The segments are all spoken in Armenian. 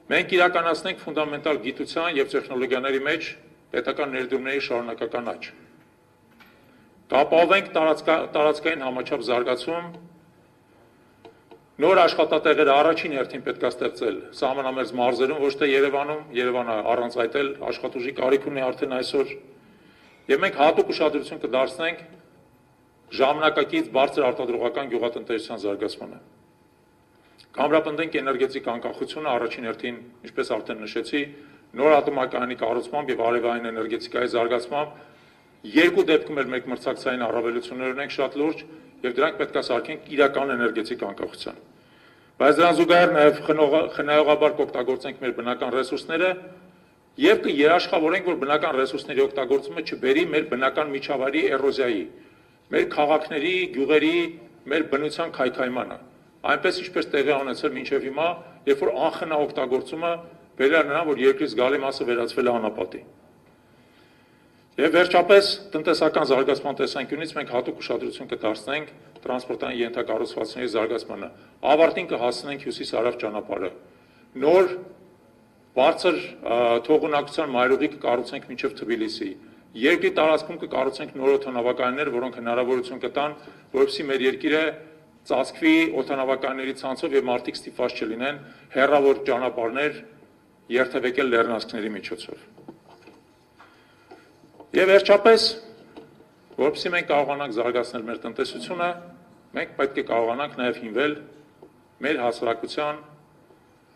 Մենք իրականացնենք ֆունդամենտալ գիտության և տեխնոլոգիաների մեջ պետական ներդրումների շարունակական աճ։ Կապահովենք տարածքային համաչափ զարգացում, նոր աշխատատեղերը առաջին հերթին պետք է ստեղծել սահմանամերձ մարզերում, ոչ թե Երևանում, Երևանը առանց այդ էլ աշխատուժի կարիք ունի արդեն այսօր, եւ մենք հատուկ ուշադրություն կդարձնենք ժամանակակից բարձր արտադրողական գյուղատնտեսության զարգացմանը։ Կամրապնդենք էներգետիկ անկախությունը առաջին հերթին, ինչպես արդեն նշեցի, նոր ատոմակայանի կառուցմամբ եւ արևային էներգետիկայի զարգացմամբ, երկու դեպքում էլ մենք մրցակցային առավելություններ ունենք շատ լուրջ եւ դրանք պետք է սարքենք իրական էներգետիկ անկախության։ Բայց դրան զուգահեռ նաեւ խնայողաբար կօգտագործենք մեր բնական ռեսուրսները եւ կերաշխավորենք, որ բնական ռեսուրսների օգտագործումը չբերի մեր բնական միջավայրի էրոզիայի, մեր քաղաքների, գյուղերի, մեր բնության քայքայմանը, այնպես ինչպես տեղի ունեցել մինչև հիմա, երբ որ անխնա օգտագործումը բերել է նրան, որ երկրի զգալի մասը վերածվել է անապատի։ Եվ վերջապես տնտեսական զարգացման տեսանկյունից մենք հատուկ ուշադրություն կդարձնենք տրանսպորտային ենթակառուցվածքների զարգացմանը, ավարտին կհասցնենք հյուսիս-հարավ ճանապարհը, նոր բարձր թողունակության մայրուղի կկառուցենք մինչև Թբիլիսի, երկրի տարածքում կկառուցենք նոր օդանավակայաններ, որոնք հնարավորություն կտան, որպեսզի մեր երկիրը ծածկվի օդանավակայանների ցանցով եւ մարդիկ ստիպված չլինեն հեռավոր ճանապարհներ երթևեկել լեռնանցքների միջոցով։ Եվ վերջապես, որպեսզի մենք կարողանանք զարգացնել մեր տնտեսությունը, մենք պետք է կարողանանք նաև հիմնել մեր հասարակության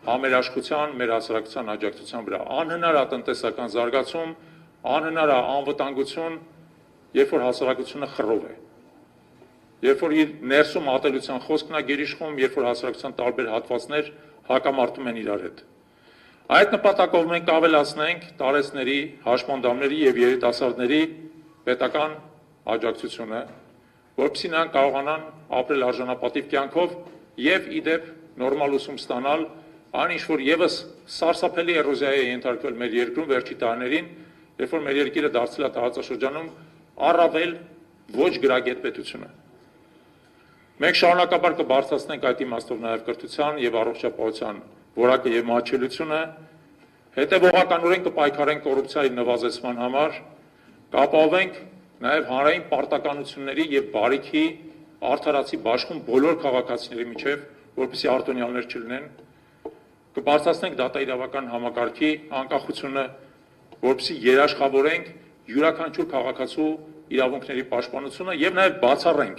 համերաշխության, մեր հասարակության աջակցության վրա։ Անհնար է տնտեսական զարգացում, անհնար է անվտանգություն, երբ որ հասարակությունը խռով է։ Երբ որ իր ներսում ատելության խոսքն է գերիշխում, երբ որ հասարակության տարբեր հատվածներ հակամարտում են իրար հետ։ Այդ նպատակով մենք ավելացնենք տարեցների, հաշմանդամների եւ երիտասարդների պետական աջակցությունը, որպեսզի նրանք կարողանան ապրել արժանապատիվ կյանքով եւ իդեպ նորմալ ուսում ստանալ, այն ինչ որ եւս սարսափելի էրոզիայի է ենթարկվել մեր երկրում վերջի տարիներին, երբ որ մեր երկիրը դարձել է տարածաշրջանում առավել ոչ գրագետ պետությունը։ Մենք շարունակաբար կբարձրացնենք այդ իմաստով նաեւ կրթության եւ առողջապահության որակը եւ մատչելիությունը, հետևողականորեն կպայքարենք կոռուպցիայի նվազեցման համար, կապահովենք նաեւ հանրային պարտականությունների եւ բարիքի արդարացի բաշխում բոլոր քաղաքացիների միջև, որպեսզի արտոնյալներ չլինեն, կբարձրացնենք դատաիրավական համակարգի անկախությունը, որպեսզի երաշխավորենք յուրաքանչյուր քաղաքացու իրավունքների պաշտպանությունը եւ նաեւ բացառենք,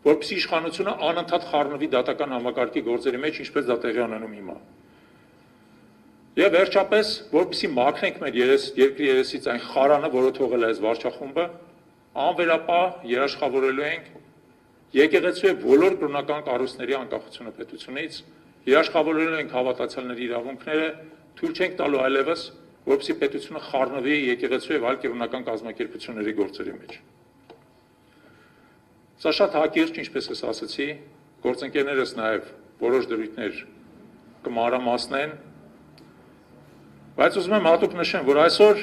որպեսզի իշխանությունը անընդհատ խառնվի դատական համակարգի գործերի մեջ, ինչպես դա տեղի ունենում հիմա։ Եվ վերջապես, որպեսզի մաքրենք մեր երկրի երեսից այն խարանը, որը թողել է այս վարչախումբը, անվերապահ երաշխավորելու ենք եկեղեցու եւ բոլոր կրոնական կառույցների անկախությունը պետությունից, երաշխավորելու ենք հավատացյալների իրավունքները, թույլ չենք տալու այլևս, որպեսզի պետությունը խառնվի եկեղեցու եւ այլ կրոնական կազմակերպությունների գործերի մեջ։ Սա շատ հակիրճ, ինչպես ես ասացի, գործընկերներս նաև որոշ դրույթներ կմանրամասնեն, բայց ուզում եմ հատուկ նշեմ, որ այսօր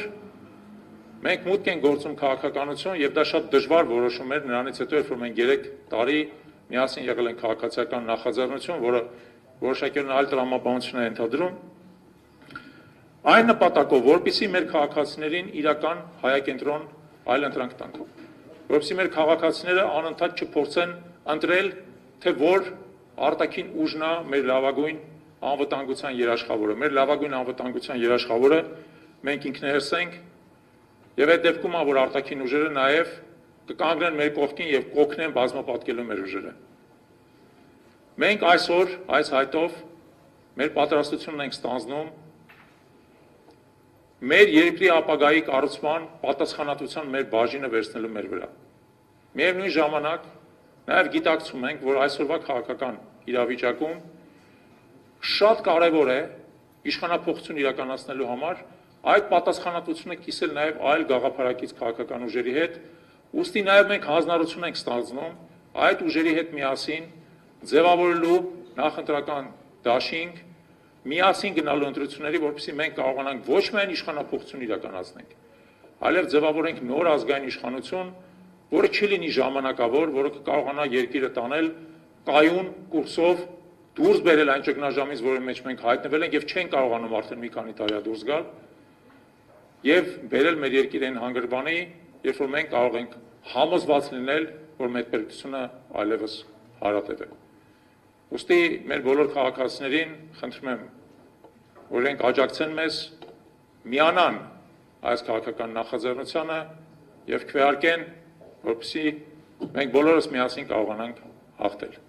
մենք մուտք ենք գործում քաղաքականություն եւ դա շատ դժվար որոշում էր նրանից հետո, երբ որ մենք 3 տարի միասին եղել ենք քաղաքացիական նախաձեռնություն, որը որոշակի այլ տրամաբանություն է ենթադրում, այն նպատակով, որպեսզի մեր քաղաքացիներին իրական հայակենտրոն այլընտրանք տանք, որպեսզի մեր քաղաքացիները անընդհատ չփորձեն ընտրել, թե որ արտաքին ուժն է մեր լավագույն անվտանգության երաշխավորը, մեր լավագույն անվտանգության երաշխավորը մենք ինքներս ենք, եւ այդ դեպքում որ արտաքին ուժերը նաեւ կկանգնեն մեր կողքին եւ կօգնեն բազմապատկելու մեր ուժերը։ Մենք այսօր այս հայտով մեր պատրաստությունն ենք ստանձնում մեր երկրի ապագայի կառուցման պատասխանատվության մեր բաժինը վերցնելու մեր վրա։ Միևնույն ժամանակ նաև գիտակցում ենք, որ այսօրվա քաղաքական իրավիճակում շատ կարևոր է իշխանափոխություն իրականացնելու համար այդ պատասխանատվությունը կիսել նաև այլ գաղափարակից քաղաքական ուժերի հետ, ուստի նաև մենք հանձնարարություն ենք ստանձնում այդ ուժերի հետ միասին ձևավորելու նախընտրական դաշինք, միասին գնալու ընտրությունների, որպեսզի մենք կարողանանք ոչ միայն իշխանափոխություն իրականացնենք, այլև ձևավորենք նոր ազգային իշխանություն, որը չի լինի ժամանակավոր, որը կկարողանա երկիրը տանել կայուն կուրսով դուրս բերել այն ճգնաժամից, որի մեջ մենք հայտնվել ենք եւ չեն կարողանում արդեն մի քանի տարի դուրս գալ եւ բերել մեր երկիրին հանգրվանի, երբ որ մենք կարող ենք համոզված լինել, որ մեր պետությունը այլևս հարատև է։ Ուստի մեր բոլոր քաղաքացիներին խնդրում եմ, որ իրենք աջակցեն մեզ, միանան այս քաղաքական նախաձեռնությանը եւ քվեարկեն, որպեսզի մենք բոլորս միասին կարողանանք հաղթել։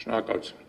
Շնորհակալություն։